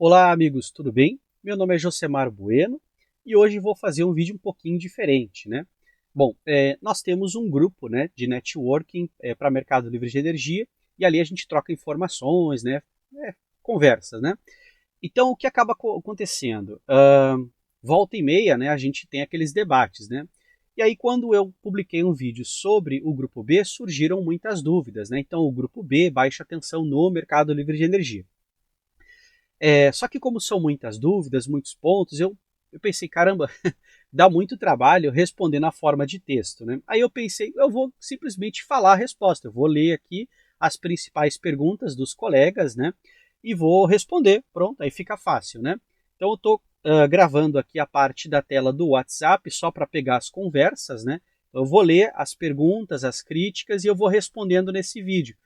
Olá amigos, tudo bem? Meu nome é Josemar Bueno e hoje vou fazer um vídeo um pouquinho diferente, né? Bom, nós temos um grupo, né, de networking para Mercado Livre de Energia e ali a gente troca informações, né, conversas, né? Então o que acaba acontecendo? Volta e meia, né, a gente tem aqueles debates, né? E aí quando eu publiquei um vídeo sobre o grupo B, surgiram muitas dúvidas, né? Então o grupo B, baixa tensão no Mercado Livre de Energia. Só que como são muitas dúvidas, muitos pontos, eu pensei, caramba, dá muito trabalho responder na forma de texto, né? Aí eu pensei, eu vou simplesmente falar a resposta, eu vou ler aqui as principais perguntas dos colegas, né? E vou responder, pronto, aí fica fácil, né? Então eu estou gravando aqui a parte da tela do WhatsApp só para pegar as conversas, né? Eu vou ler as perguntas, as críticas e eu vou respondendo nesse vídeo.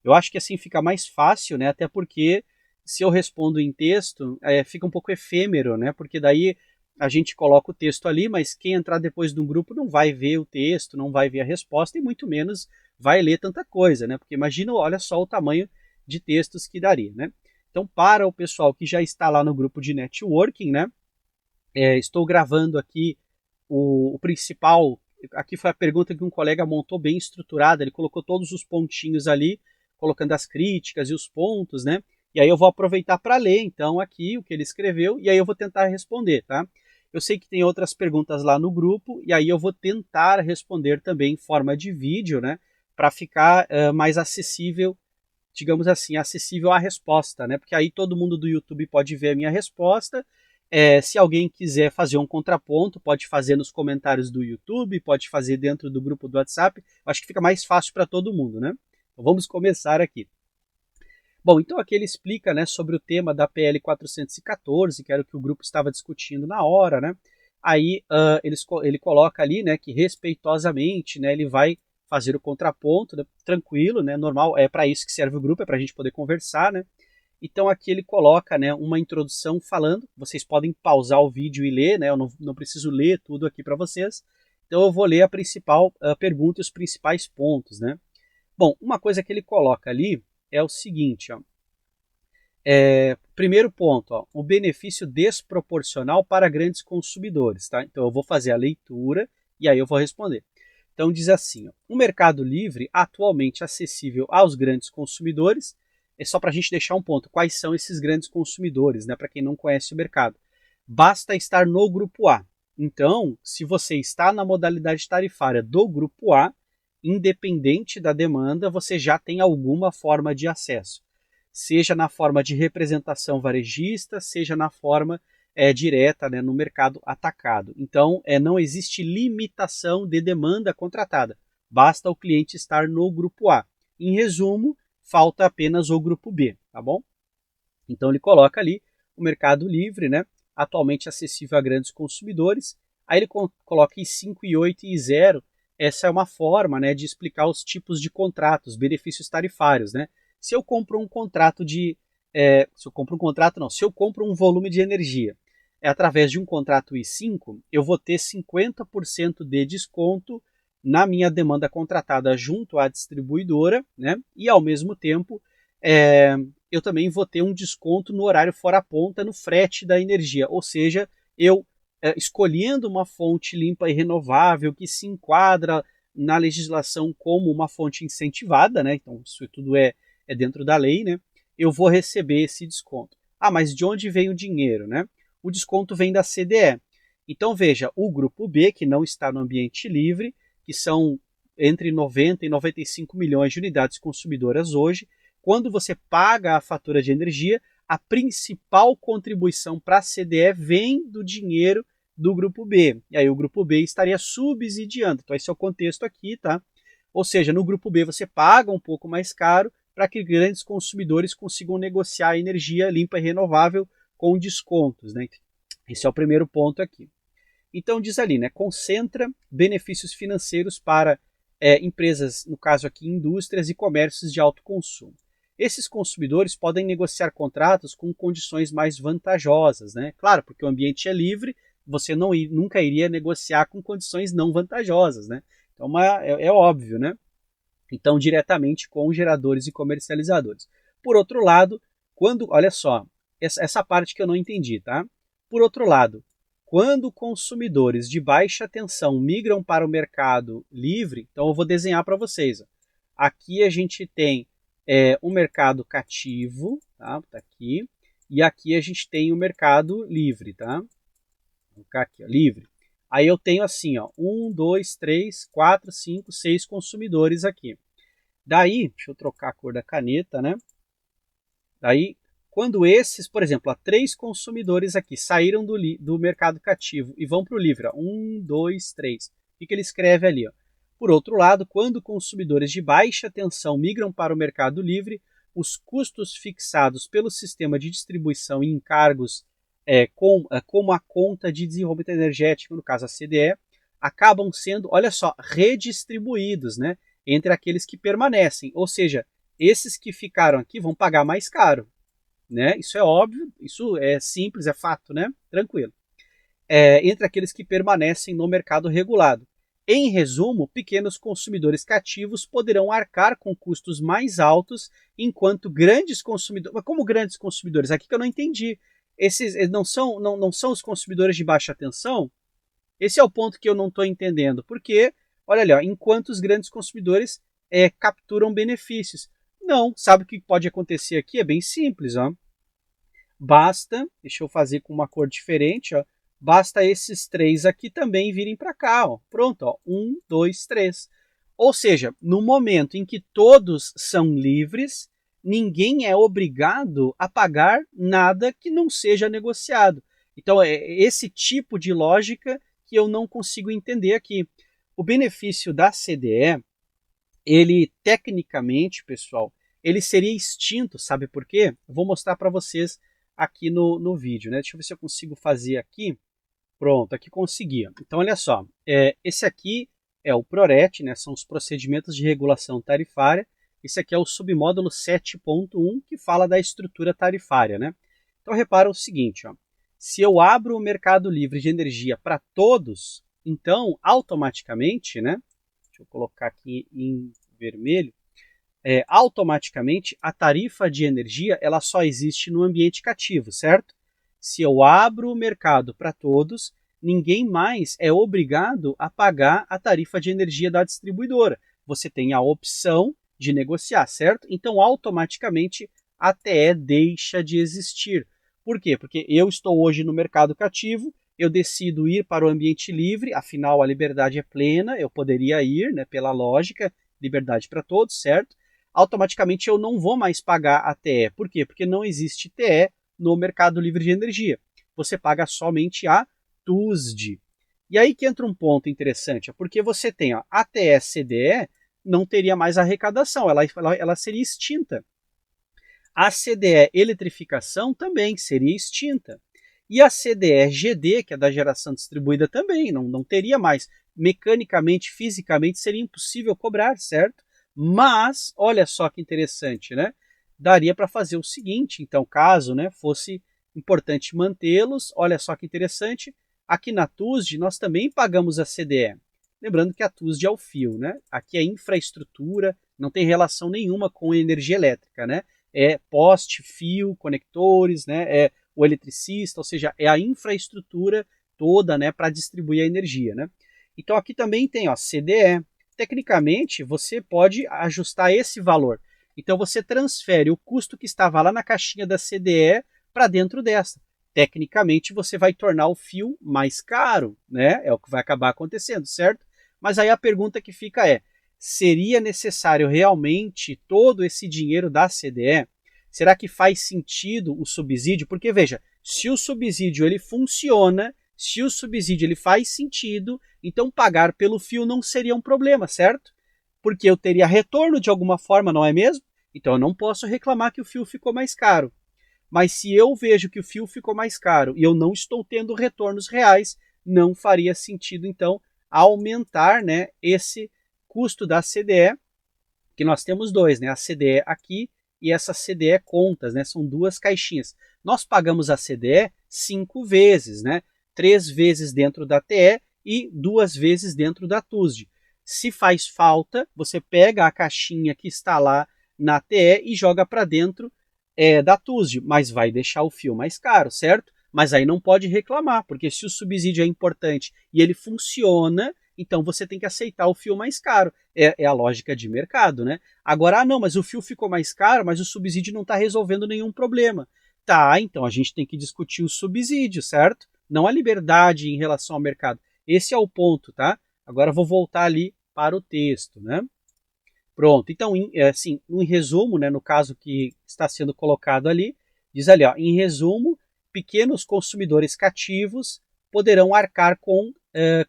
Eu acho que assim fica mais fácil, né? Até porque se eu respondo em texto, fica um pouco efêmero, né? Porque daí a gente coloca o texto ali, mas quem entrar depois do grupo não vai ver o texto, não vai ver a resposta e muito menos vai ler tanta coisa, né? Porque imagina, olha só o tamanho de textos que daria, né? Então, para o pessoal que já está lá no grupo de networking, né? Estou gravando aqui o principal. Aqui foi a pergunta que um colega montou bem estruturada, ele colocou todos os pontinhos ali, colocando as críticas e os pontos, né? E aí eu vou aproveitar para ler, então, aqui o que ele escreveu, e aí eu vou tentar responder, tá? Eu sei que tem outras perguntas lá no grupo, e aí eu vou tentar responder também em forma de vídeo, né? Para ficar mais acessível, digamos assim, acessível à resposta, né? Porque aí todo mundo do YouTube pode ver a minha resposta. Se alguém quiser fazer um contraponto, pode fazer nos comentários do YouTube, pode fazer dentro do grupo do WhatsApp. Eu acho que fica mais fácil para todo mundo, né? Então vamos começar aqui. Bom, então aqui ele explica, né, sobre o tema da PL 414, que era o que o grupo estava discutindo na hora, né? Aí ele coloca ali, né, que respeitosamente, né, ele vai fazer o contraponto, né, tranquilo, né, normal, é para isso que serve o grupo, é para a gente poder conversar, né? Então aqui ele coloca, né, uma introdução falando, vocês podem pausar o vídeo e ler, né, eu não preciso ler tudo aqui para vocês, então eu vou ler a principal pergunta e os principais pontos, né? Bom, uma coisa que ele coloca ali é o seguinte, ó, primeiro ponto, ó, o benefício desproporcional para grandes consumidores, tá? Então eu vou fazer a leitura e aí eu vou responder. Então diz assim, ó, o mercado livre, atualmente acessível aos grandes consumidores, é só para a gente deixar um ponto, quais são esses grandes consumidores, né? Para quem não conhece o mercado. Basta estar no grupo A. Então, se você está na modalidade tarifária do grupo A, independente da demanda, você já tem alguma forma de acesso, seja na forma de representação varejista, seja na forma direta, né, no mercado atacado. Então, não existe limitação de demanda contratada, basta o cliente estar no grupo A. Em resumo, falta apenas o grupo B, tá bom? Então ele coloca ali o mercado livre, né, atualmente acessível a grandes consumidores. Aí ele coloca em 5 e 8 e 0. Essa é uma forma, né, de explicar os tipos de contratos, benefícios tarifários, né? Se eu compro um contrato de, se eu compro um contrato não, se eu compro um volume de energia através de um contrato I5, eu vou ter 50% de desconto na minha demanda contratada junto à distribuidora, né? E ao mesmo tempo eu também vou ter um desconto no horário fora ponta no frete da energia, ou seja, eu escolhendo uma fonte limpa e renovável que se enquadra na legislação como uma fonte incentivada, né? Então isso tudo é dentro da lei, né? Eu vou receber esse desconto. Ah, mas de onde vem o dinheiro, né? O desconto vem da CDE. Então veja, o grupo B, que não está no ambiente livre, que são entre 90 e 95 milhões de unidades consumidoras hoje, quando você paga a fatura de energia, a principal contribuição para a CDE vem do dinheiro do grupo B. E aí o grupo B estaria subsidiando. Então esse é o contexto aqui, tá? Ou seja, no grupo B você paga um pouco mais caro para que grandes consumidores consigam negociar energia limpa e renovável com descontos, né? Esse é o primeiro ponto aqui. Então diz ali, né, concentra benefícios financeiros para empresas, no caso aqui indústrias e comércios de alto consumo. Esses consumidores podem negociar contratos com condições mais vantajosas, né? Claro, porque o ambiente é livre, você nunca iria negociar com condições não vantajosas, né? Então é óbvio, né? Então diretamente com geradores e comercializadores. Por outro lado, olha só, essa parte que eu não entendi, tá? Por outro lado, quando consumidores de baixa tensão migram para o mercado livre, então eu vou desenhar para vocês. Ó. Aqui a gente tem um mercado cativo, tá? Tá aqui. E aqui a gente tem o mercado livre, tá? Vou colocar aqui, ó, livre. Aí eu tenho assim, ó, 1, 2, 3, 4, 5, 6 consumidores aqui. Daí, deixa eu trocar a cor da caneta, né? Daí, quando esses, por exemplo, 3 consumidores aqui saíram do mercado cativo e vão para o livre, ó, 1, 2, 3, o que ele escreve ali? Ó? Por outro lado, quando consumidores de baixa tensão migram para o mercado livre, os custos fixados pelo sistema de distribuição e encargos, como a conta de desenvolvimento energético, no caso a CDE, acabam sendo, olha só, redistribuídos, né, entre aqueles que permanecem. Ou seja, esses que ficaram aqui vão pagar mais caro. Né? Isso é óbvio, isso é simples, é fato, né? Tranquilo. Entre aqueles que permanecem no mercado regulado. Em resumo, pequenos consumidores cativos poderão arcar com custos mais altos, enquanto grandes consumidores... Mas como grandes consumidores? Aqui que eu não entendi. Esses não são os consumidores de baixa tensão? Esse é o ponto que eu não estou entendendo. Porque, olha ali, ó, enquanto os grandes consumidores capturam benefícios. Não, sabe o que pode acontecer aqui? É bem simples, ó. Basta, deixa eu fazer com uma cor diferente, ó. Basta esses 3 aqui também virem para cá, ó. Pronto, ó. 1, 2, 3. Ou seja, no momento em que todos são livres, ninguém é obrigado a pagar nada que não seja negociado. Então é esse tipo de lógica que eu não consigo entender aqui. O benefício da CDE, ele tecnicamente, pessoal, ele seria extinto, sabe por quê? Eu vou mostrar para vocês aqui no vídeo, né? Deixa eu ver se eu consigo fazer aqui. Pronto, aqui consegui. Então, olha só, esse aqui é o PRORET, né? São os procedimentos de regulação tarifária. Esse aqui é o submódulo 7.1, que fala da estrutura tarifária, né? Então, repara o seguinte, ó. Se eu abro o mercado livre de energia para todos, então, automaticamente, né? Deixa eu colocar aqui em vermelho. Automaticamente a tarifa de energia ela só existe no ambiente cativo, certo? Se eu abro o mercado para todos, ninguém mais é obrigado a pagar a tarifa de energia da distribuidora. Você tem a opção de negociar, certo? Então, automaticamente, a TE deixa de existir. Por quê? Porque eu estou hoje no mercado cativo, eu decido ir para o ambiente livre, afinal a liberdade é plena, eu poderia ir, né, pela lógica, liberdade para todos, certo? Automaticamente eu não vou mais pagar a TE. Por quê? Porque não existe TE no mercado livre de energia. Você paga somente a TUSD. E aí que entra um ponto interessante, porque você tem a ATE-CDE, não teria mais arrecadação, ela seria extinta. A CDE eletrificação também seria extinta. E a CDE-GD, que é da geração distribuída, também não teria mais. Mecanicamente, fisicamente, seria impossível cobrar, certo? Mas, olha só que interessante, né? Daria para fazer o seguinte, então, caso, né, fosse importante mantê-los, olha só que interessante, aqui na TUSD nós também pagamos a CDE. Lembrando que a TUSD é o fio, né? Aqui é infraestrutura, não tem relação nenhuma com energia elétrica, né? É poste, fio, conectores, né? É o eletricista, ou seja, é a infraestrutura toda, né, para distribuir a energia, né? Então aqui também tem, ó, CDE. Tecnicamente, você pode ajustar esse valor. Então você transfere o custo que estava lá na caixinha da CDE para dentro dessa. Tecnicamente, você vai tornar o fio mais caro, né? É o que vai acabar acontecendo, certo? Mas aí a pergunta que fica é, seria necessário realmente todo esse dinheiro da CDE? Será que faz sentido o subsídio? Porque, veja, se o subsídio ele funciona, se o subsídio ele faz sentido, então pagar pelo fio não seria um problema, certo? Porque eu teria retorno de alguma forma, não é mesmo? Então eu não posso reclamar que o fio ficou mais caro. Mas se eu vejo que o fio ficou mais caro e eu não estou tendo retornos reais, não faria sentido, então, aumentar, né, esse custo da CDE, que nós temos dois, né, a CDE aqui e essa CDE contas, né, são duas caixinhas. Nós pagamos a CDE 5 vezes, né, 3 vezes dentro da TE e 2 vezes dentro da TUSD. Se faz falta, você pega a caixinha que está lá na TE e joga para dentro da TUSD, mas vai deixar o fio mais caro, certo? Mas aí não pode reclamar, porque se o subsídio é importante e ele funciona, então você tem que aceitar o fio mais caro. É a lógica de mercado, né? Agora, não, mas o fio ficou mais caro, mas o subsídio não está resolvendo nenhum problema. Tá, então a gente tem que discutir o subsídio, certo? Não a liberdade em relação ao mercado. Esse é o ponto, tá? Agora eu vou voltar ali para o texto, né? Pronto, então, assim, em resumo, né, no caso que está sendo colocado ali, diz ali, ó, em resumo, pequenos consumidores cativos poderão arcar com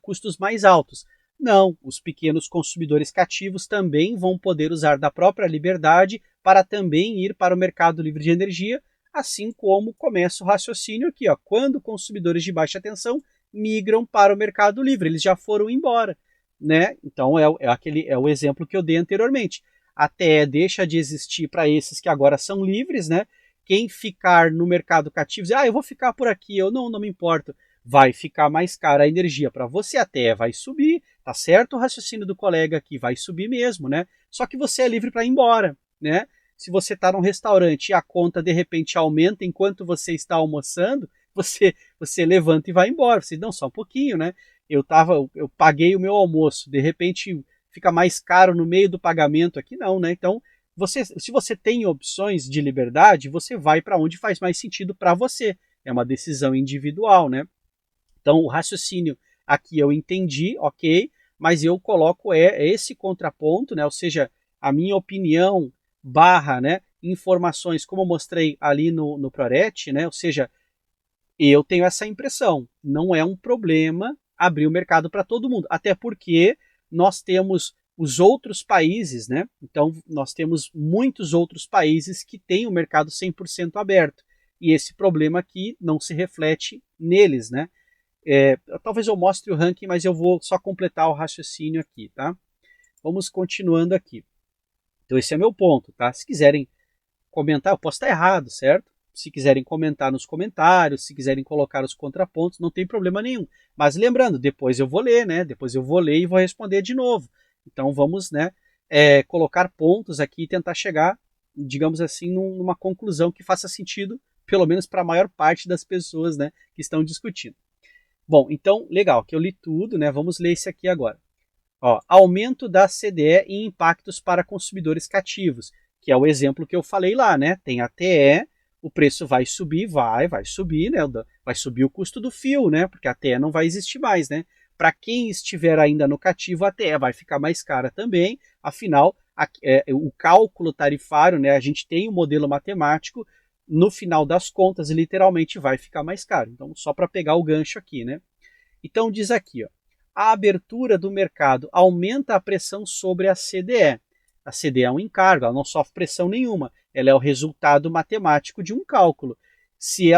custos mais altos. Não, os pequenos consumidores cativos também vão poder usar da própria liberdade para também ir para o mercado livre de energia, assim como começa o raciocínio aqui, ó, quando consumidores de baixa tensão migram para o mercado livre, eles já foram embora. Né? Então é o exemplo que eu dei anteriormente. A TE deixa de existir para esses que agora são livres, né? Quem ficar no mercado cativo, diz, eu vou ficar por aqui, eu não me importo, vai ficar mais cara a energia para você, a TE vai subir, tá certo? O raciocínio do colega aqui vai subir mesmo, né? Só que você é livre para ir embora, né? Se você está num restaurante e a conta de repente aumenta enquanto você está almoçando, você levanta e vai embora. Você não, só um pouquinho, né? Eu paguei o meu almoço, de repente fica mais caro no meio do pagamento aqui, não, né? Então, se você tem opções de liberdade, você vai para onde faz mais sentido para você. É uma decisão individual, né? Então, o raciocínio aqui eu entendi, ok, mas eu coloco esse contraponto, né? Ou seja, a minha opinião barra, né, informações, como eu mostrei ali no Proret, né? Ou seja, eu tenho essa impressão. Não é um problema abrir o mercado para todo mundo. Até porque nós temos os outros países, né? Então, nós temos muitos outros países que têm o mercado 100% aberto. E esse problema aqui não se reflete neles, né? Talvez eu mostre o ranking, mas eu vou só completar o raciocínio aqui, tá? Vamos continuando aqui. Então, esse é meu ponto, tá? Se quiserem comentar, eu posso estar errado, certo? Se quiserem comentar nos comentários, se quiserem colocar os contrapontos, não tem problema nenhum. Mas lembrando, depois eu vou ler, né? Depois eu vou ler e vou responder de novo. Então vamos, né, colocar pontos aqui e tentar chegar, digamos assim, numa conclusão que faça sentido, pelo menos para a maior parte das pessoas, né, que estão discutindo. Bom, então, legal, que eu li tudo, né? Vamos ler esse aqui agora. Ó, aumento da CDE e impactos para consumidores cativos, que é o exemplo que eu falei lá, né? Tem a TE, o preço vai subir, vai subir, né? Vai subir o custo do fio, né? Porque a TE não vai existir mais, né? Para quem estiver ainda no cativo, a TE vai ficar mais cara também. Afinal, o cálculo tarifário, né? A gente tem um modelo matemático, no final das contas, literalmente vai ficar mais caro. Então, só para pegar o gancho aqui, né? Então, diz aqui, ó, a abertura do mercado aumenta a pressão sobre a CDE. A CDE é um encargo, ela não sofre pressão nenhuma. Ela é o resultado matemático de um cálculo. Se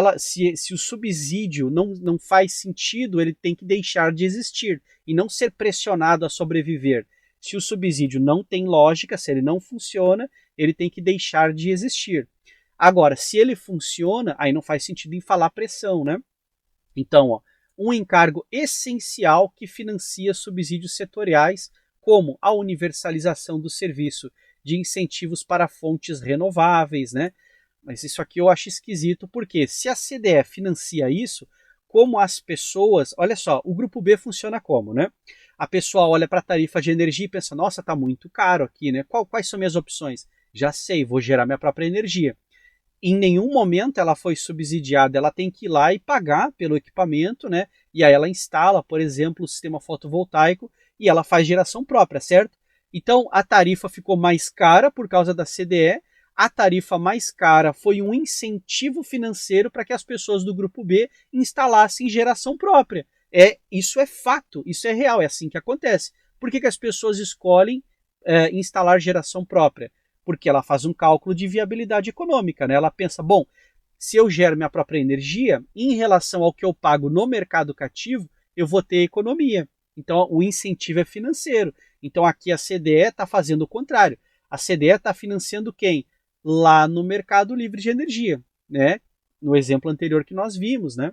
o subsídio não faz sentido, ele tem que deixar de existir e não ser pressionado a sobreviver. Se o subsídio não tem lógica, se ele não funciona, ele tem que deixar de existir. Agora, se ele funciona, aí não faz sentido em falar pressão, né? Então, ó, um encargo essencial que financia subsídios setoriais, como a universalização do serviço de incentivos para fontes renováveis, né? Mas isso aqui eu acho esquisito, porque se a CDE financia isso, como as pessoas... Olha só, o grupo B funciona como, né? A pessoa olha para a tarifa de energia e pensa, nossa, tá muito caro aqui, né? Quais são minhas opções? Já sei, vou gerar minha própria energia. Em nenhum momento ela foi subsidiada, ela tem que ir lá e pagar pelo equipamento, né? E aí ela instala, por exemplo, o sistema fotovoltaico e ela faz geração própria, certo? Então a tarifa ficou mais cara por causa da CDE, a tarifa mais cara foi um incentivo financeiro para que as pessoas do grupo B instalassem geração própria. Isso é fato, isso é real, é assim que acontece. Por que as pessoas escolhem instalar geração própria? Porque ela faz um cálculo de viabilidade econômica, né? Ela pensa, bom, se eu gero minha própria energia, em relação ao que eu pago no mercado cativo, eu vou ter economia. Então, o incentivo é financeiro. Então, aqui a CDE está fazendo o contrário. A CDE está financiando quem? Lá no mercado livre de energia, né? No exemplo anterior que nós vimos, né?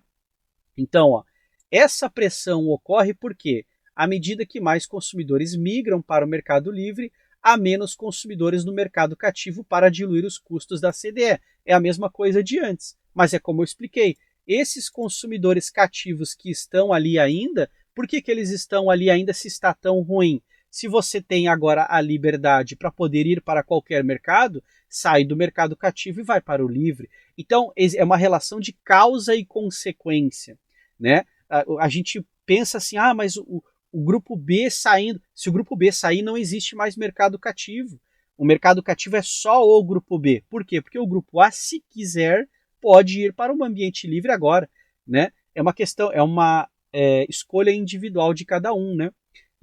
Então, ó, essa pressão ocorre porque, à medida que mais consumidores migram para o mercado livre, há menos consumidores no mercado cativo para diluir os custos da CDE. É a mesma coisa de antes, mas é como eu expliquei. Esses consumidores cativos que estão ali ainda, por que eles estão ali ainda se está tão ruim? Se você tem agora a liberdade para poder ir para qualquer mercado, sai do mercado cativo e vai para o livre. Então, é uma relação de causa e consequência, né? A gente pensa assim, mas o grupo B saindo, se o grupo B sair, não existe mais mercado cativo. O mercado cativo é só o grupo B. Por quê? Porque o grupo A, se quiser, pode ir para um ambiente livre agora, né? É uma questão, é uma escolha individual de cada um, né?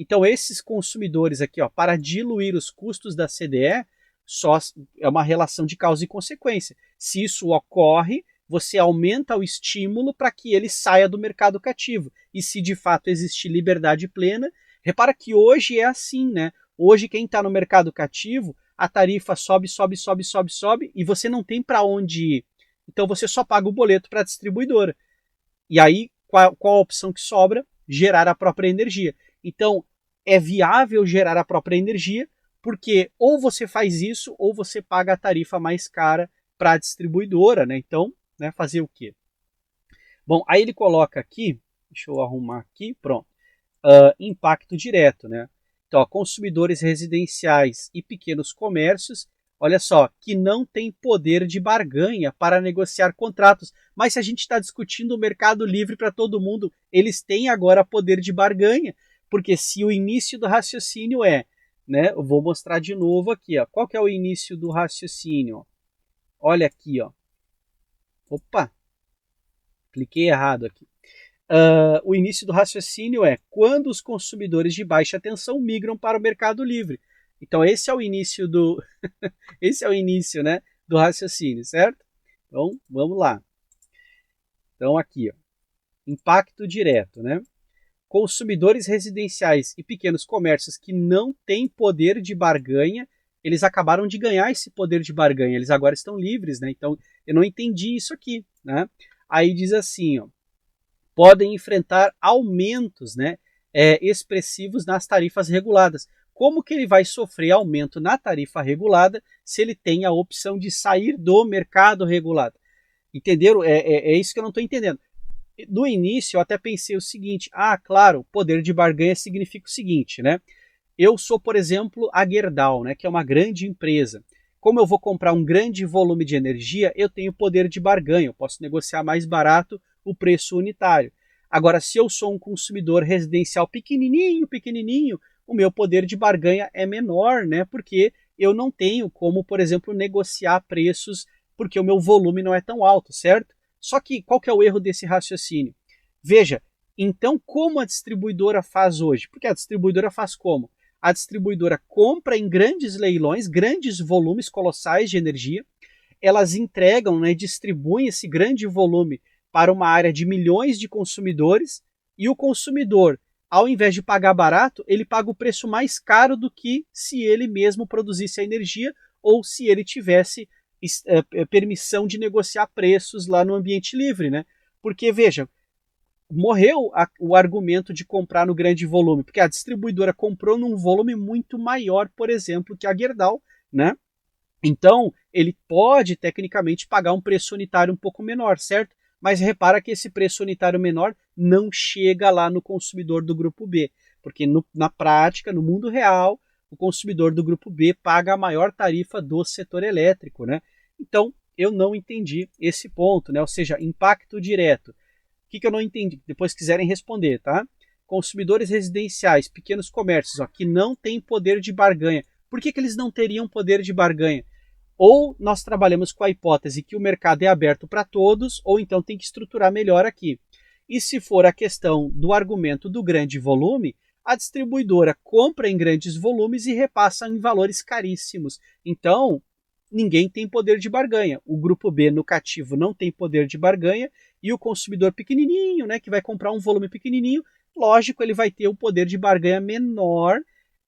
Então, esses consumidores aqui, ó, para diluir os custos da CDE, só é uma relação de causa e consequência. Se isso ocorre, você aumenta o estímulo para que ele saia do mercado cativo. E se de fato existe liberdade plena, repara que hoje é assim, né? Hoje quem está no mercado cativo, a tarifa sobe, sobe, sobe, sobe, sobe, e você não tem para onde ir. Então você só paga o boleto para a distribuidora. E aí, qual a opção que sobra? Gerar a própria energia. Então, é viável gerar a própria energia, porque ou você faz isso, ou você paga a tarifa mais cara para a distribuidora, né? Então, né, fazer o quê? Bom, aí ele coloca aqui, deixa eu arrumar aqui, pronto, impacto direto, né? Então, ó, consumidores residenciais e pequenos comércios, olha só, que não tem poder de barganha para negociar contratos. Mas se a gente está discutindo o mercado livre para todo mundo, eles têm agora poder de barganha, porque se o início do raciocínio né, eu vou mostrar de novo aqui, ó, qual que é o início do raciocínio? Olha aqui, ó. Opa, cliquei errado aqui. O início do raciocínio é quando os consumidores de baixa tensão migram para o mercado livre. Então esse é o início do esse é o início, né, do raciocínio, certo? Então vamos lá. Então aqui, ó, impacto direto, né? Consumidores residenciais e pequenos comércios que não têm poder de barganha, eles acabaram de ganhar esse poder de barganha, eles agora estão livres, né? Então eu não entendi isso aqui, né? Aí diz assim, ó, podem enfrentar aumentos, né, expressivos nas tarifas reguladas. Como que ele vai sofrer aumento na tarifa regulada se ele tem a opção de sair do mercado regulado? Entenderam? É isso que eu não estou entendendo. No início eu até pensei o seguinte, claro, poder de barganha significa o seguinte, né? Eu sou, por exemplo, a Gerdau, né, que é uma grande empresa. Como eu vou comprar um grande volume de energia, eu tenho poder de barganha, eu posso negociar mais barato o preço unitário. Agora, se eu sou um consumidor residencial pequenininho, o meu poder de barganha é menor, né? Porque eu não tenho como, por exemplo, negociar preços porque o meu volume não é tão alto, certo? Só que qual que é o erro desse raciocínio? Veja, então como a distribuidora faz hoje? Porque a distribuidora faz como? A distribuidora compra em grandes leilões, grandes volumes colossais de energia, elas entregam, né, distribuem esse grande volume para uma área de milhões de consumidores, e o consumidor, ao invés de pagar barato, ele paga o preço mais caro do que se ele mesmo produzisse a energia ou se ele tivesse permissão de negociar preços lá no ambiente livre, né? Porque, veja, morreu o argumento de comprar no grande volume, porque a distribuidora comprou num volume muito maior, por exemplo, que a Gerdau, né? Então, ele pode, tecnicamente, pagar um preço unitário um pouco menor, certo? Mas repara que esse preço unitário menor não chega lá no consumidor do grupo B, porque na prática, no mundo real, o consumidor do grupo B paga a maior tarifa do setor elétrico, né? Então, eu não entendi esse ponto, né? Ou seja, impacto direto. O que eu não entendi? Depois quiserem responder, tá? Consumidores residenciais, pequenos comércios, ó, que não têm poder de barganha. Por que eles não teriam poder de barganha? Ou nós trabalhamos com a hipótese que o mercado é aberto para todos, ou então tem que estruturar melhor aqui. E se for a questão do argumento do grande volume, a distribuidora compra em grandes volumes e repassa em valores caríssimos. Então, ninguém tem poder de barganha. O grupo B no cativo não tem poder de barganha, e o consumidor pequenininho, né, que vai comprar um volume pequenininho, lógico, ele vai ter um poder de barganha menor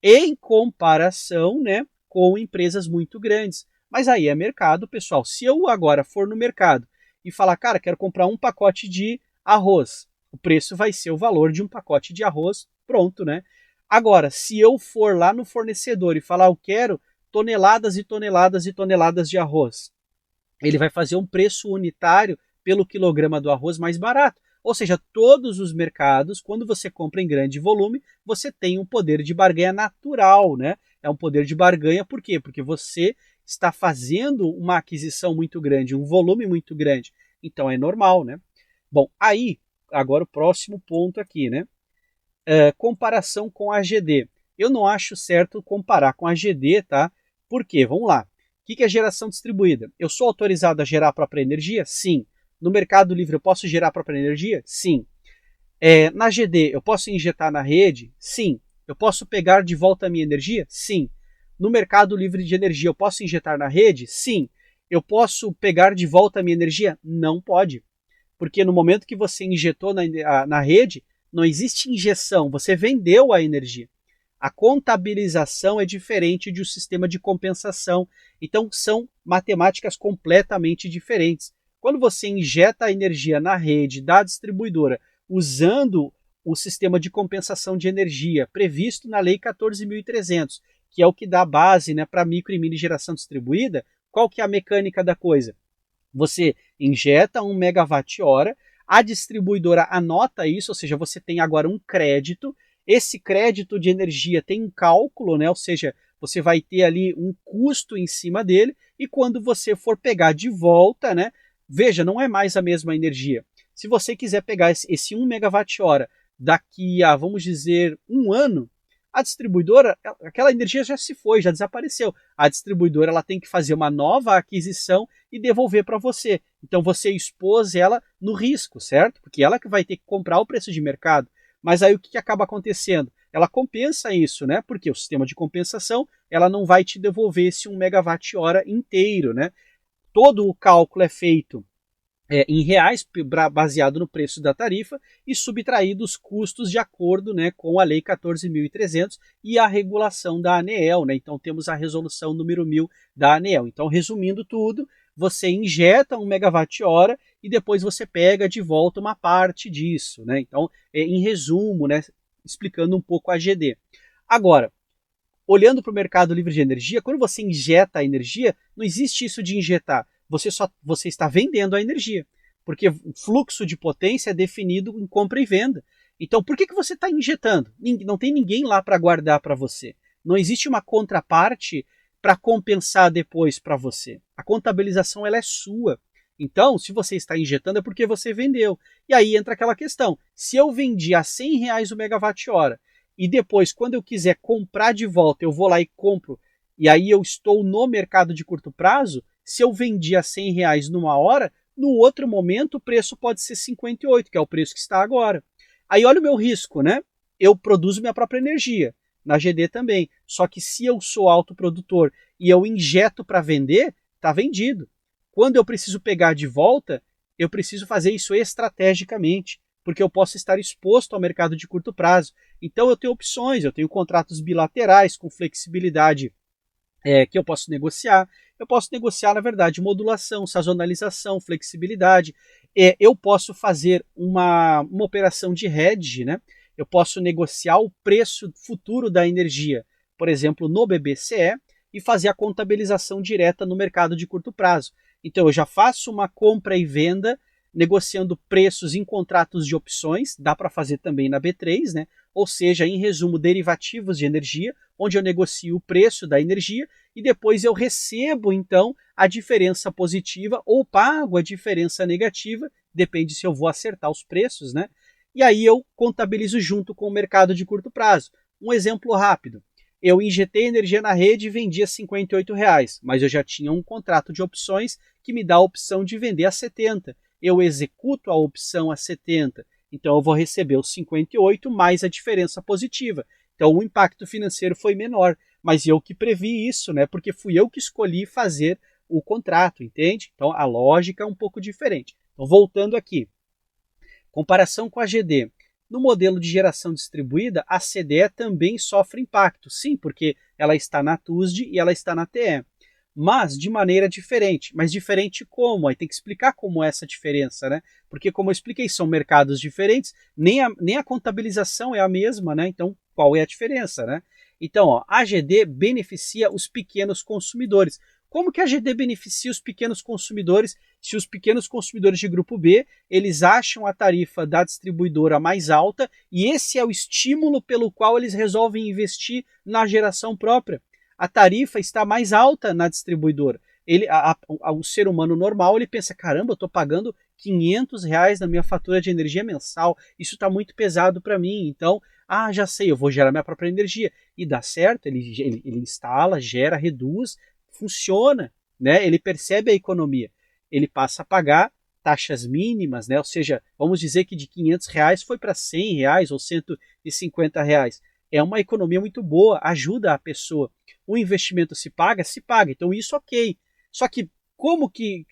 em comparação, né, com empresas muito grandes. Mas aí é mercado, pessoal. Se eu agora for no mercado e falar, cara, quero comprar um pacote de arroz, o preço vai ser o valor de um pacote de arroz, pronto, né? Agora, se eu for lá no fornecedor e falar, eu quero toneladas e toneladas e toneladas de arroz, ele vai fazer um preço unitário pelo quilograma do arroz mais barato. Ou seja, todos os mercados, quando você compra em grande volume, você tem um poder de barganha natural, né? É um poder de barganha, por quê? Porque você está fazendo uma aquisição muito grande, um volume muito grande. Então é normal, né? Bom, aí, agora o próximo ponto aqui, né? Comparação com a GD. Eu não acho certo comparar com a GD, tá? Por quê? Vamos lá. O que é geração distribuída? Eu sou autorizado a gerar a própria energia? Sim. No Mercado Livre eu posso gerar a própria energia? Sim. Na GD eu posso injetar na rede? Sim. Eu posso pegar de volta a minha energia? Sim. No Mercado Livre de Energia eu posso injetar na rede? Sim. Eu posso pegar de volta a minha energia? Não pode. Porque no momento que você injetou na rede, não existe injeção, você vendeu a energia. A contabilização é diferente de um sistema de compensação. Então, são matemáticas completamente diferentes. Quando você injeta a energia na rede da distribuidora usando o sistema de compensação de energia previsto na Lei 14.300, que é o que dá base, né, para micro e mini geração distribuída, qual que é a mecânica da coisa? Você injeta 1 megawatt-hora, a distribuidora anota isso, ou seja, você tem agora um crédito. Esse crédito de energia tem um cálculo, né? Ou seja, você vai ter ali um custo em cima dele, e quando você for pegar de volta, né? Veja, não é mais a mesma energia. Se você quiser pegar esse 1 megawatt-hora daqui a, vamos dizer, um ano, a distribuidora, aquela energia já se foi, já desapareceu. A distribuidora ela tem que fazer uma nova aquisição e devolver para você. Então você expôs ela no risco, certo? Porque ela que vai ter que comprar o preço de mercado. Mas aí o que acaba acontecendo? Ela compensa isso, né? Porque o sistema de compensação, ela não vai te devolver esse 1 megawatt-hora inteiro, né? Todo o cálculo é feito em reais, baseado no preço da tarifa, e subtraído os custos de acordo, né, com a Lei 14.300 e a regulação da ANEEL. Né? Então temos a resolução número 1000 da ANEEL. Então, resumindo tudo, você injeta 1 megawatt-hora e depois você pega de volta uma parte disso. Né? Então, em resumo, né, explicando um pouco a GD. Agora, olhando para o mercado livre de energia, quando você injeta a energia, não existe isso de injetar. Você está vendendo a energia, porque o fluxo de potência é definido em compra e venda. Então, por que você está injetando? Não tem ninguém lá para guardar para você. Não existe uma contraparte para compensar depois para você. A contabilização ela é sua. Então, se você está injetando é porque você vendeu. E aí entra aquela questão. Se eu vendi a R$ 100 o megawatt-hora e depois, quando eu quiser comprar de volta, eu vou lá e compro, e aí eu estou no mercado de curto prazo, se eu vendi a R$ 100 numa hora, no outro momento o preço pode ser 58, que é o preço que está agora. Aí olha o meu risco, né? Eu produzo minha própria energia, na GD também. Só que se eu sou autoprodutor e eu injeto para vender, está vendido. Quando eu preciso pegar de volta, eu preciso fazer isso estrategicamente, porque eu posso estar exposto ao mercado de curto prazo. Então eu tenho opções, eu tenho contratos bilaterais com flexibilidade que eu posso negociar. Eu posso negociar, na verdade, modulação, sazonalização, flexibilidade. Eu posso fazer uma operação de hedge, né? Eu posso negociar o preço futuro da energia, por exemplo, no BBCE, e fazer a contabilização direta no mercado de curto prazo. Então eu já faço uma compra e venda negociando preços em contratos de opções, dá para fazer também na B3, né? Ou seja, em resumo, derivativos de energia, onde eu negocio o preço da energia e depois eu recebo, então, a diferença positiva ou pago a diferença negativa, depende se eu vou acertar os preços, né? E aí eu contabilizo junto com o mercado de curto prazo. Um exemplo rápido. Eu injetei energia na rede e vendi a R$ 58, mas eu já tinha um contrato de opções que me dá a opção de vender a 70. Eu executo a opção a 70. Então eu vou receber os 58 mais a diferença positiva. Então o impacto financeiro foi menor, mas eu que previ isso, né? Porque fui eu que escolhi fazer o contrato, entende? Então a lógica é um pouco diferente. Então voltando aqui, comparação com a GD. No modelo de geração distribuída, a CDE também sofre impacto, sim, porque ela está na TUSD e ela está na TE. mas de maneira diferente. Mas diferente como? Aí tem que explicar como é essa diferença, né? Porque, como eu expliquei, são mercados diferentes, nem a contabilização é a mesma, né? Então, qual é a diferença, né? Então, ó, a AGD beneficia os pequenos consumidores. Como que a AGD beneficia os pequenos consumidores se os pequenos consumidores de grupo B, eles acham a tarifa da distribuidora mais alta e esse é o estímulo pelo qual eles resolvem investir na geração própria? A tarifa está mais alta na distribuidora. O ser humano normal, ele pensa, caramba, eu estou pagando R$ 500 na minha fatura de energia mensal, isso está muito pesado para mim, então, já sei, eu vou gerar minha própria energia. E dá certo, ele instala, gera, reduz, funciona, né? Ele percebe a economia. Ele passa a pagar taxas mínimas, né? Ou seja, vamos dizer que de R$ 500 foi para R$ 100 ou R$ 150. É uma economia muito boa, ajuda a pessoa. O investimento se paga? Se paga. Então isso ok. Só que como que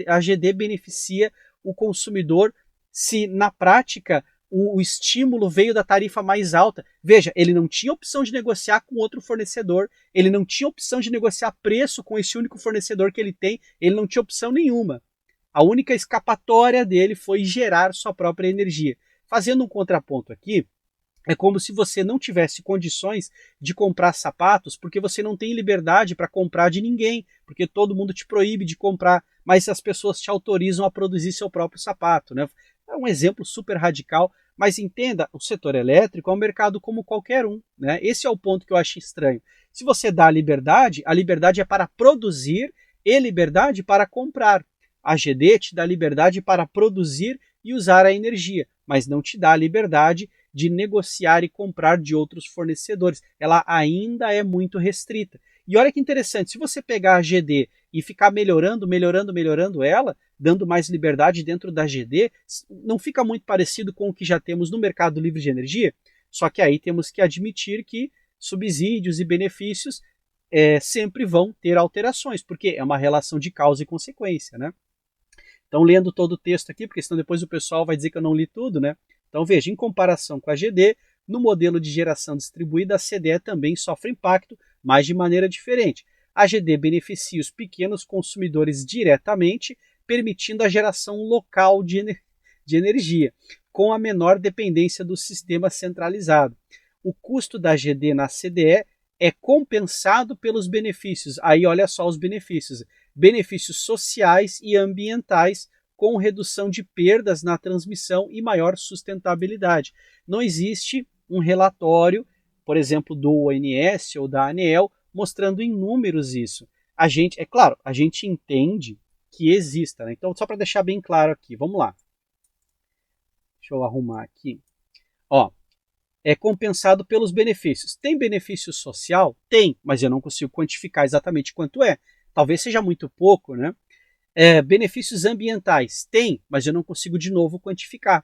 a GD beneficia o consumidor se na prática o estímulo veio da tarifa mais alta? Veja, ele não tinha opção de negociar com outro fornecedor, ele não tinha opção de negociar preço com esse único fornecedor que ele tem, ele não tinha opção nenhuma. A única escapatória dele foi gerar sua própria energia. Fazendo um contraponto aqui, é como se você não tivesse condições de comprar sapatos porque você não tem liberdade para comprar de ninguém, porque todo mundo te proíbe de comprar, mas as pessoas te autorizam a produzir seu próprio sapato, né? É um exemplo super radical, mas entenda, o setor elétrico é um mercado como qualquer um, né? Esse é o ponto que eu acho estranho. Se você dá a liberdade é para produzir e liberdade para comprar. A GD te dá liberdade para produzir e usar a energia, mas não te dá a liberdade de negociar e comprar de outros fornecedores. Ela ainda é muito restrita. E olha que interessante, se você pegar a GD e ficar melhorando ela, dando mais liberdade dentro da GD, não fica muito parecido com o que já temos no mercado livre de energia? Só que aí temos que admitir que subsídios e benefícios sempre vão ter alterações, porque é uma relação de causa e consequência, né? Então, lendo todo o texto aqui, porque senão depois o pessoal vai dizer que eu não li tudo, né? Então, veja, em comparação com a GD, no modelo de geração distribuída, a CDE também sofre impacto, mas de maneira diferente. A GD beneficia os pequenos consumidores diretamente, permitindo a geração local de energia, com a menor dependência do sistema centralizado. O custo da GD na CDE é compensado pelos benefícios. Aí, olha só os benefícios. Benefícios sociais e ambientais, com redução de perdas na transmissão e maior sustentabilidade. Não existe um relatório, por exemplo, do ONS ou da ANEEL, mostrando em números isso. É claro, a gente entende que exista, né? Então, só para deixar bem claro aqui, vamos lá. Deixa eu arrumar aqui. Ó, é compensado pelos benefícios. Tem benefício social? Tem, mas eu não consigo quantificar exatamente quanto é. Talvez seja muito pouco, né? Benefícios ambientais? Tem, mas eu não consigo de novo quantificar.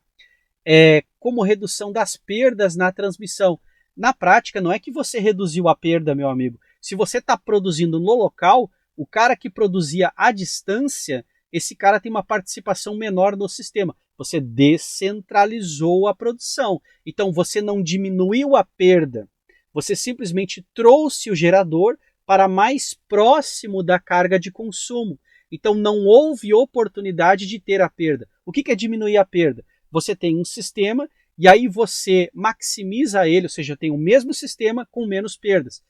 Como redução das perdas na transmissão. Na prática, não é que você reduziu a perda, meu amigo. Se você está produzindo no local, o cara que produzia à distância, esse cara tem uma participação menor no sistema. Você descentralizou a produção. Então, você não diminuiu a perda. Você simplesmente trouxe o gerador para mais próximo da carga de consumo. Então não houve oportunidade de ter a perda. O que é diminuir a perda? Você tem um sistema e aí você maximiza ele, ou seja, tem o mesmo sistema com menos perdas.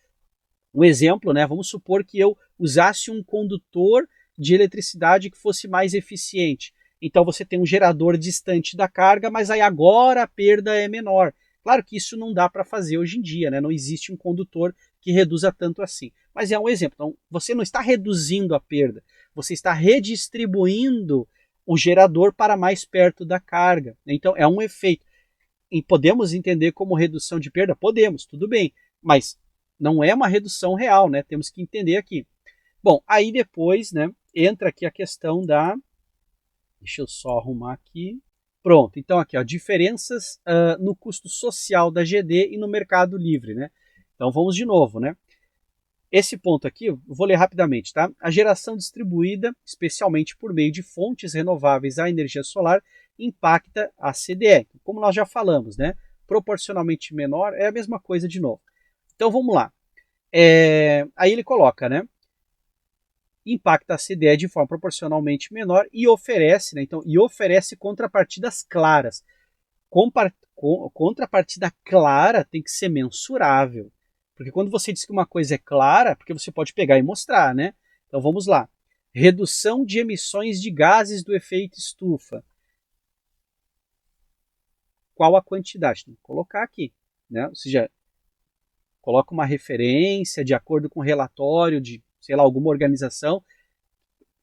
Um exemplo, né? Vamos supor que eu usasse um condutor de eletricidade que fosse mais eficiente. Então você tem um gerador distante da carga, mas aí agora a perda é menor. Claro que isso não dá para fazer hoje em dia, né? Não existe um condutor que reduza tanto assim. Mas é um exemplo. Então, você não está reduzindo a perda, você está redistribuindo o gerador para mais perto da carga. Então, é um efeito. E podemos entender como redução de perda? Podemos, tudo bem. Mas não é uma redução real, né? Temos que entender aqui. Bom, aí depois, né, entra aqui a questão da... Deixa eu só arrumar aqui. Pronto, então aqui, ó, diferenças no custo social da GD e no mercado livre, né? Então vamos de novo, né? Esse ponto aqui, eu vou ler rapidamente, tá? A geração distribuída, especialmente por meio de fontes renováveis à energia solar, impacta a CDE. Como nós já falamos, né? Proporcionalmente menor, é a mesma coisa de novo. Então vamos lá. Aí ele coloca, né? impacta a CDE de forma proporcionalmente menor e oferece, né, então, e oferece contrapartidas claras. Contrapartida clara tem que ser mensurável. Porque quando você diz que uma coisa é clara, porque você pode pegar e mostrar, né? Então vamos lá. Redução de emissões de gases do efeito estufa. Qual a quantidade? Tem que colocar aqui, né? Ou seja, coloca uma referência de acordo com o relatório de, sei lá, alguma organização.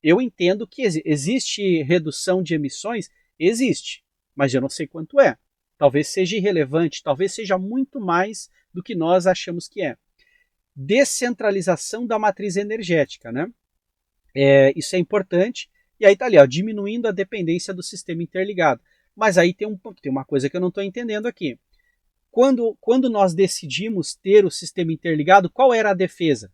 Eu entendo que existe redução de emissões, existe, mas eu não sei quanto é. Talvez seja irrelevante, talvez seja muito mais do que nós achamos que é. Descentralização da matriz energética, né? Isso é importante. E aí tá ali, ó, diminuindo a dependência do sistema interligado. Mas aí tem uma coisa que eu não estou entendendo aqui. Quando nós decidimos ter o sistema interligado, qual era a defesa?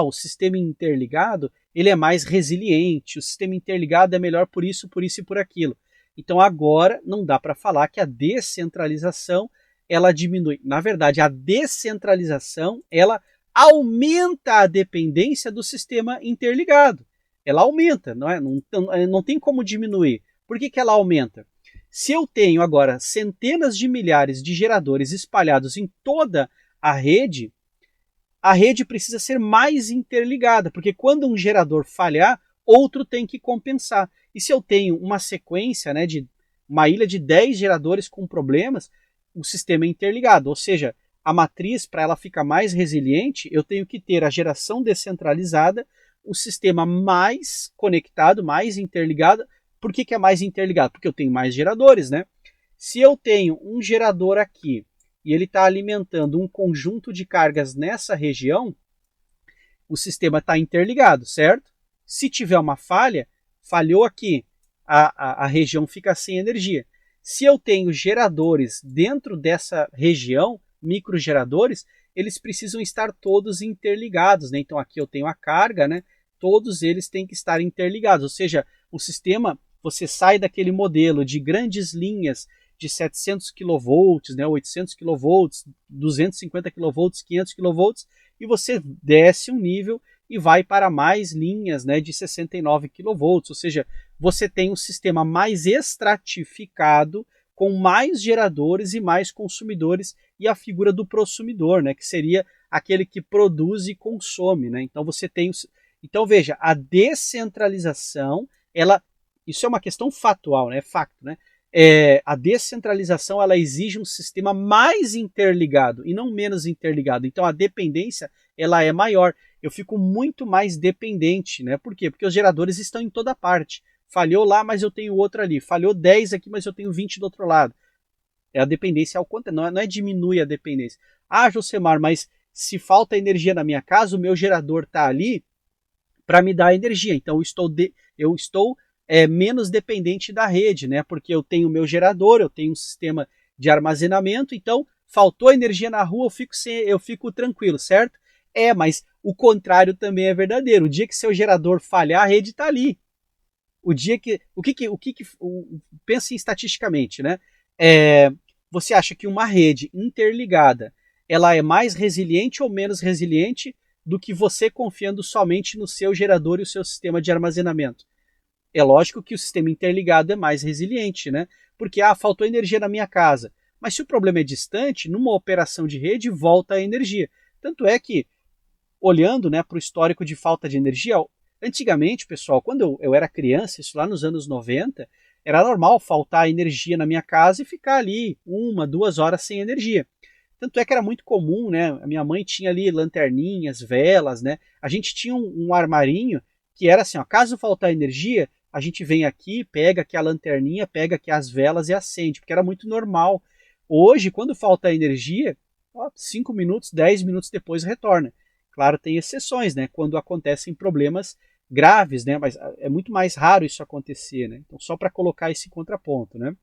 O sistema interligado ele é mais resiliente, o sistema interligado é melhor por isso e por aquilo. Então agora não dá para falar que a descentralização ela diminui. Na verdade, a descentralização ela aumenta a dependência do sistema interligado. Ela aumenta, não tem como diminuir. Por que ela aumenta? Se eu tenho agora centenas de milhares de geradores espalhados em toda a rede precisa ser mais interligada, porque quando um gerador falhar, outro tem que compensar. E se eu tenho uma sequência, né, de uma ilha de 10 geradores com problemas, o sistema é interligado, ou seja, a matriz, para ela ficar mais resiliente, eu tenho que ter a geração descentralizada, o sistema mais conectado, mais interligado. Por que é mais interligado? Porque eu tenho mais geradores, né? Se eu tenho um gerador aqui e ele está alimentando um conjunto de cargas nessa região, o sistema está interligado, certo? Se tiver uma falha, falhou aqui, a região fica sem energia. Se eu tenho geradores dentro dessa região, microgeradores, eles precisam estar todos interligados, né? Então aqui eu tenho a carga, né? Todos eles têm que estar interligados, ou seja, o sistema, você sai daquele modelo de grandes linhas de 700 kV, né, 800 kV, 250 kV, 500 kV, e você desce um nível e vai para mais linhas, né, de 69 kV, ou seja, você tem um sistema mais estratificado, com mais geradores e mais consumidores, e a figura do prosumidor, né, que seria aquele que produz e consome, né? Então você tem, então veja, a descentralização, isso é uma questão factual, né, facto, né? A descentralização ela exige um sistema mais interligado e não menos interligado. Então a dependência ela é maior. Eu fico muito mais dependente, né? Por quê? Porque os geradores estão em toda parte. Falhou lá, mas eu tenho outro ali. Falhou 10 aqui, mas eu tenho 20 do outro lado. A dependência ao contrário, não é diminui a dependência. Josemar, mas se falta energia na minha casa, o meu gerador está ali para me dar energia. Então eu estou menos dependente da rede, né? Porque eu tenho o meu gerador, eu tenho um sistema de armazenamento, então faltou energia na rua, eu fico tranquilo, certo? Mas o contrário também é verdadeiro. O dia que seu gerador falhar, a rede está ali. Pense estatisticamente, né? Você acha que uma rede interligada ela é mais resiliente ou menos resiliente do que você confiando somente no seu gerador e o seu sistema de armazenamento? É lógico que o sistema interligado é mais resiliente, né? Porque faltou energia na minha casa. Mas se o problema é distante, numa operação de rede volta a energia. Tanto é que, olhando, né, para o histórico de falta de energia, antigamente, pessoal, quando eu era criança, isso lá nos anos 90, era normal faltar energia na minha casa e ficar ali 1, 2 horas sem energia. Tanto é que era muito comum, né? A minha mãe tinha ali lanterninhas, velas, né? A gente tinha um armarinho que era assim, ó, caso faltar energia, a gente vem aqui, pega aqui a lanterninha, pega aqui as velas e acende, porque era muito normal. Hoje, quando falta energia, 5 minutos, 10 minutos depois retorna. Claro, tem exceções, né? Quando acontecem problemas graves, né? Mas é muito mais raro isso acontecer, né? Então, só para colocar esse contraponto, né?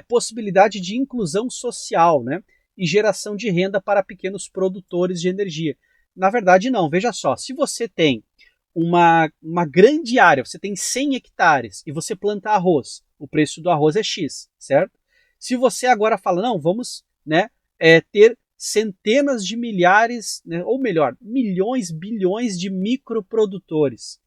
Possibilidade de inclusão social, né? E geração de renda para pequenos produtores de energia. Na verdade, não. Veja só, se você tem uma grande área, você tem 100 hectares e você planta arroz, o preço do arroz é X, certo? Se você agora fala, não, vamos, né, ter centenas de milhares, né, ou melhor, milhões, bilhões de microprodutores.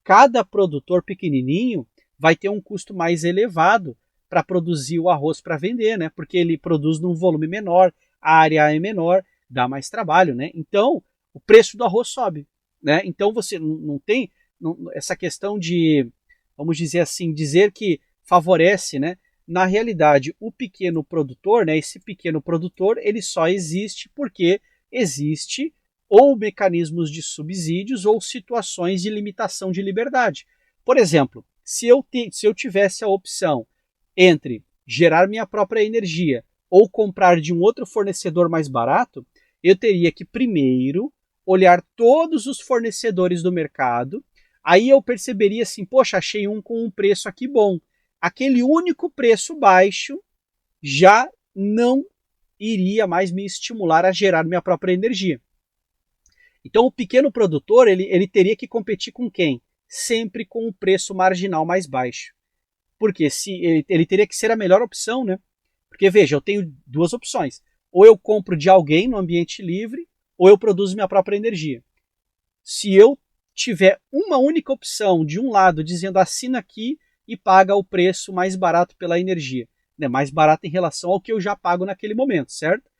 Cada produtor pequenininho vai ter um custo mais elevado para produzir o arroz para vender, né? Porque ele produz num volume menor, a área é menor, dá mais trabalho, né? Então, o preço do arroz sobe, né? Então, você não tem essa questão de, vamos dizer assim, dizer que favorece, né? Na realidade, o pequeno produtor, né? Esse pequeno produtor, ele só existe porque existe ou mecanismos de subsídios ou situações de limitação de liberdade. Por exemplo, se eu tivesse a opção entre gerar minha própria energia ou comprar de um outro fornecedor mais barato, eu teria que primeiro olhar todos os fornecedores do mercado, aí eu perceberia assim, poxa, achei um com um preço aqui bom. Aquele único preço baixo já não iria mais me estimular a gerar minha própria energia. Então o pequeno produtor ele teria que competir com quem? Sempre com o preço marginal mais baixo. Porque se ele teria que ser a melhor opção, né? Porque veja, eu tenho duas opções. Ou eu compro de alguém no ambiente livre, ou eu produzo minha própria energia. Se eu tiver uma única opção de um lado dizendo assina aqui e paga o preço mais barato pela energia, né? Mais barato em relação ao que eu já pago naquele momento, certo?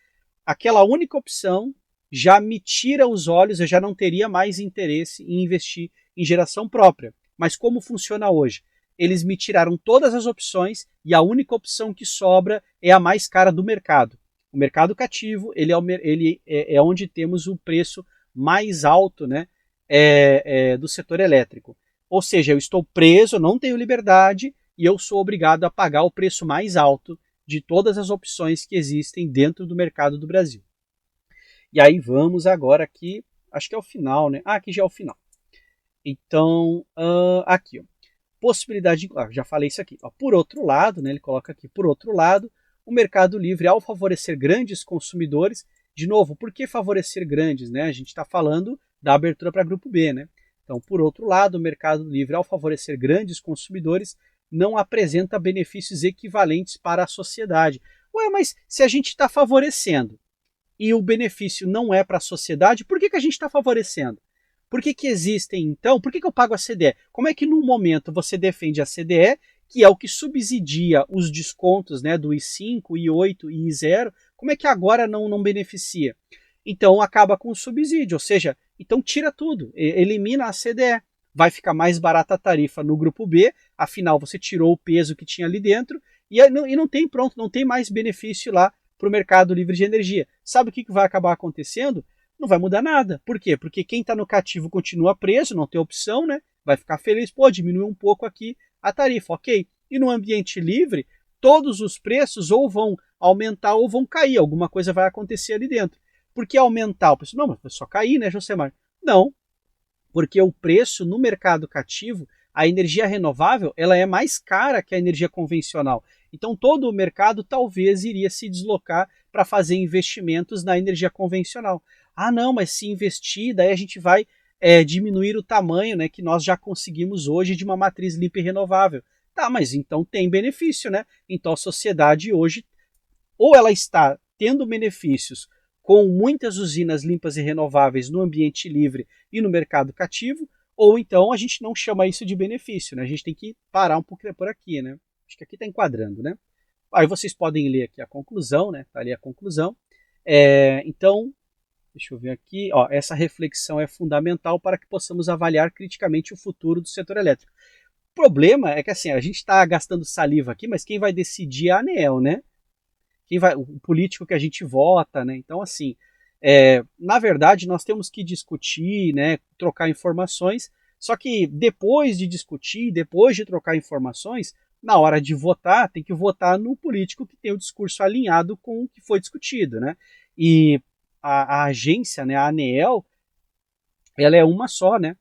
Aquela única opção já me tira os olhos, eu já não teria mais interesse em investir em geração própria. Mas como funciona hoje? Eles me tiraram todas as opções e a única opção que sobra é a mais cara do mercado. O mercado cativo ele é onde temos o preço mais alto, né, do setor elétrico. Ou seja, eu estou preso, não tenho liberdade e eu sou obrigado a pagar o preço mais alto de todas as opções que existem dentro do mercado do Brasil. E aí vamos agora aqui, acho que é o final, né? Aqui já é o final. Então, aqui, ó. Possibilidade de, já falei isso aqui. Ó, por outro lado, né, ele coloca aqui, por outro lado, o mercado livre, ao favorecer grandes consumidores, de novo, por que favorecer grandes? Né? A gente está falando da abertura para grupo B. Né? Então, por outro lado, o mercado livre, ao favorecer grandes consumidores, não apresenta benefícios equivalentes para a sociedade. Ué, mas se a gente está favorecendo e o benefício não é para a sociedade, por que a gente está favorecendo? Por que existem, então? Por que eu pago a CDE? Como é que, num momento, você defende a CDE, que é o que subsidia os descontos, né, do I5, I8 e I0, como é que agora não beneficia? Então, acaba com o subsídio, ou seja, então tira tudo, elimina a CDE. Vai ficar mais barata a tarifa no grupo B, afinal você tirou o peso que tinha ali dentro, e não tem, pronto, não tem mais benefício lá para o mercado livre de energia. Sabe o que vai acabar acontecendo? Não vai mudar nada. Por quê? Porque quem está no cativo continua preso, não tem opção, né? Vai ficar feliz, pô, diminui um pouco aqui a tarifa, ok. E no ambiente livre, todos os preços ou vão aumentar ou vão cair, alguma coisa vai acontecer ali dentro. Por que aumentar? O preço? Não, mas vai só cair, né, Josemar? Não, porque o preço no mercado cativo, a energia renovável, ela é mais cara que a energia convencional. Então todo o mercado talvez iria se deslocar para fazer investimentos na energia convencional. Ah, não, mas se investir, daí a gente vai diminuir o tamanho, né, que nós já conseguimos hoje de uma matriz limpa e renovável. Tá, mas então tem benefício, né? Então a sociedade hoje, ou ela está tendo benefícios com muitas usinas limpas e renováveis no ambiente livre e no mercado cativo, ou então a gente não chama isso de benefício, né? A gente tem que parar um pouco por aqui, né? Acho que aqui está enquadrando, né? Aí vocês podem ler aqui a conclusão, né? Tá ali a conclusão. Então, deixa eu ver aqui. Ó, essa reflexão é fundamental para que possamos avaliar criticamente o futuro do setor elétrico. O problema é que assim, a gente está gastando saliva aqui, mas quem vai decidir é a ANEEL, né? O político que a gente vota, né? Então, assim, na verdade, nós temos que discutir, né? Trocar informações. Só que depois de discutir, depois de trocar informações, na hora de votar, tem que votar no político que tem o discurso alinhado com o que foi discutido, né? E a agência, né, a ANEEL, ela é uma só, né?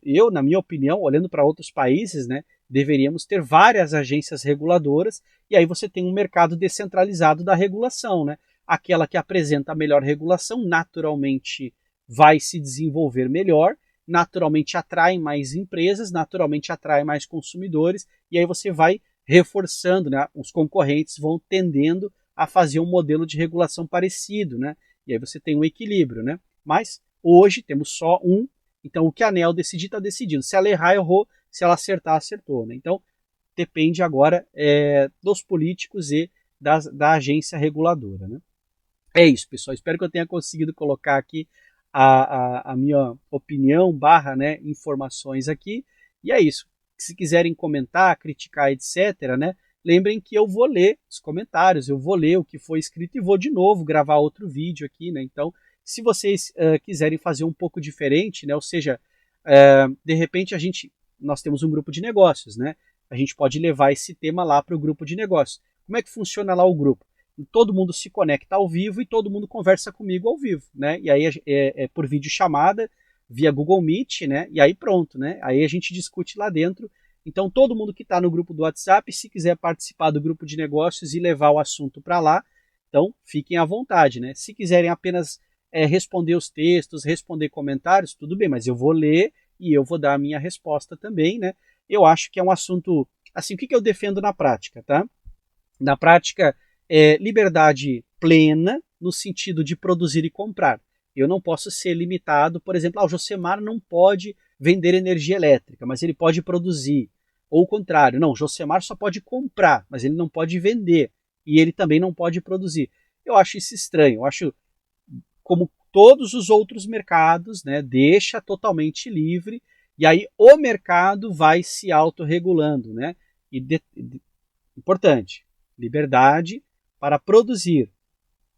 Eu, na minha opinião, olhando para outros países, né, deveríamos ter várias agências reguladoras e aí você tem um mercado descentralizado da regulação, né? Aquela que apresenta a melhor regulação naturalmente vai se desenvolver melhor, naturalmente atrai mais empresas, naturalmente atrai mais consumidores e aí você vai reforçando, né? Os concorrentes vão tendendo a fazer um modelo de regulação parecido, né? E aí você tem um equilíbrio, né? Mas hoje temos só um, então o que a ANEEL decidir, está decidindo. Se ela errar, errou, se ela acertar, acertou, né? Então depende agora dos políticos e da agência reguladora, né? É isso, pessoal. Espero que eu tenha conseguido colocar aqui a minha opinião barra, né, informações aqui. E é isso. Se quiserem comentar, criticar, etc., né, lembrem que eu vou ler os comentários, eu vou ler o que foi escrito e vou de novo gravar outro vídeo aqui, né? Então, se vocês quiserem fazer um pouco diferente, né, ou seja, de repente nós temos um grupo de negócios, né? A gente pode levar esse tema lá para o grupo de negócios. Como é que funciona lá o grupo? Todo mundo se conecta ao vivo e todo mundo conversa comigo ao vivo, né? E aí é por videochamada, via Google Meet, né? E aí pronto, né? Aí a gente discute lá dentro. Então todo mundo que está no grupo do WhatsApp, se quiser participar do grupo de negócios e levar o assunto para lá, então fiquem à vontade, né? Se quiserem apenas responder os textos, responder comentários, tudo bem, mas eu vou ler e eu vou dar a minha resposta também, né? Eu acho que é um assunto, assim, o que eu defendo na prática, tá? Na prática, liberdade plena no sentido de produzir e comprar. Eu não posso ser limitado, por exemplo, o Josemar não pode vender energia elétrica, mas ele pode produzir. Ou o contrário, não, o Josemar só pode comprar, mas ele não pode vender. E ele também não pode produzir. Eu acho isso estranho. Eu acho, como todos os outros mercados, né, deixa totalmente livre, e aí o mercado vai se autorregulando, né? Importante, liberdade para produzir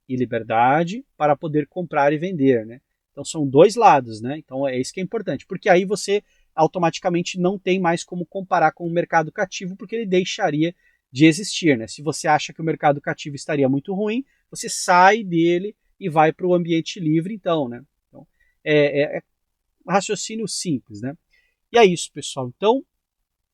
e liberdade para poder comprar e vender, né? Então são dois lados, né? Então é isso que é importante, porque aí você automaticamente não tem mais como comparar com o mercado cativo, porque ele deixaria de existir, né? Se você acha que o mercado cativo estaria muito ruim, você sai dele e vai para o ambiente livre, então, né? Então, é raciocínio simples, né? E é isso, pessoal. Então,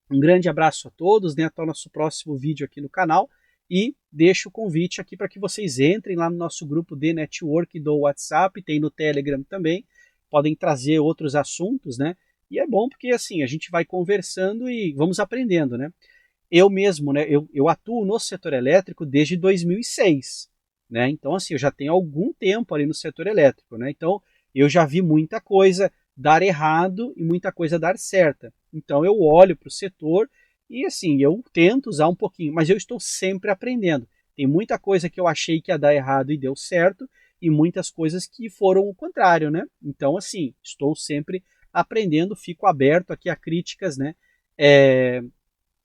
um grande abraço a todos, né? Até o nosso próximo vídeo aqui no canal. E deixo o convite aqui para que vocês entrem lá no nosso grupo de network do WhatsApp, tem no Telegram também. Podem trazer outros assuntos, né? E é bom porque assim, a gente vai conversando e vamos aprendendo, né? Eu mesmo, né? Eu atuo no setor elétrico desde 2006, né? Então assim, eu já tenho algum tempo ali no setor elétrico, né? Então eu já vi muita coisa dar errado e muita coisa dar certa. Então eu olho para o setor e assim, eu tento usar um pouquinho, mas eu estou sempre aprendendo. Tem muita coisa que eu achei que ia dar errado e deu certo, e muitas coisas que foram o contrário, né? Então, assim, estou sempre aprendendo, fico aberto aqui a críticas, né?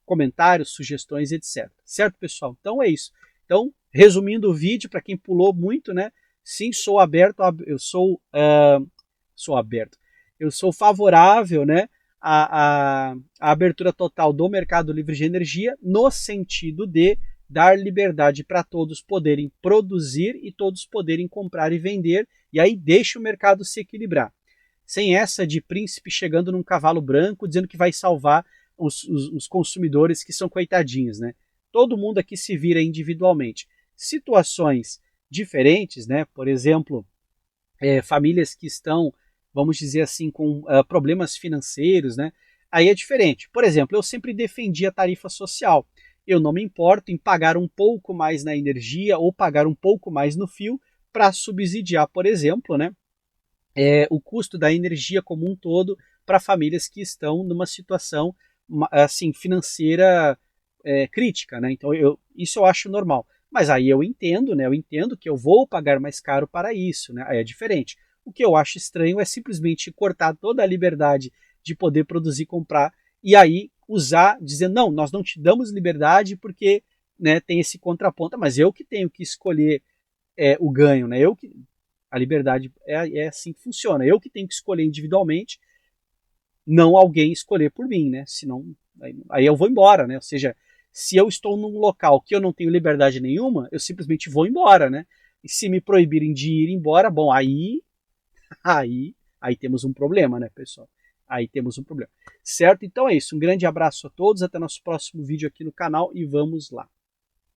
Comentários, sugestões, etc. Certo, pessoal? Então é isso. Então, resumindo o vídeo, para quem pulou muito, né? Sim, sou aberto, eu sou aberto. Eu sou favorável, né? A abertura total do mercado livre de energia no sentido de dar liberdade para todos poderem produzir e todos poderem comprar e vender, e aí deixa o mercado se equilibrar. Sem essa de príncipe chegando num cavalo branco dizendo que vai salvar os consumidores que são coitadinhos, né? Todo mundo aqui se vira individualmente. Situações diferentes, né? Por exemplo, famílias que estão, vamos dizer assim, com problemas financeiros, né? Aí é diferente. Por exemplo, eu sempre defendi a tarifa social. Eu não me importo em pagar um pouco mais na energia ou pagar um pouco mais no fio para subsidiar, por exemplo, né, o custo da energia como um todo para famílias que estão numa situação assim financeira crítica, né? Então isso eu acho normal. Mas aí eu entendo, né? Eu entendo que eu vou pagar mais caro para isso, né? Aí é diferente. O que eu acho estranho é simplesmente cortar toda a liberdade de poder produzir, comprar e aí usar, dizer não, nós não te damos liberdade porque, né, tem esse contraponto, mas eu que tenho que escolher o ganho, né? Eu que a liberdade é assim que funciona. Eu que tenho que escolher individualmente, não alguém escolher por mim, né? Senão aí eu vou embora, né? Ou seja, se eu estou num local que eu não tenho liberdade nenhuma, eu simplesmente vou embora, né? E se me proibirem de ir embora, bom, aí temos um problema, né, pessoal? Aí temos um problema. Certo? Então é isso. Um grande abraço a todos. Até nosso próximo vídeo aqui no canal e vamos lá.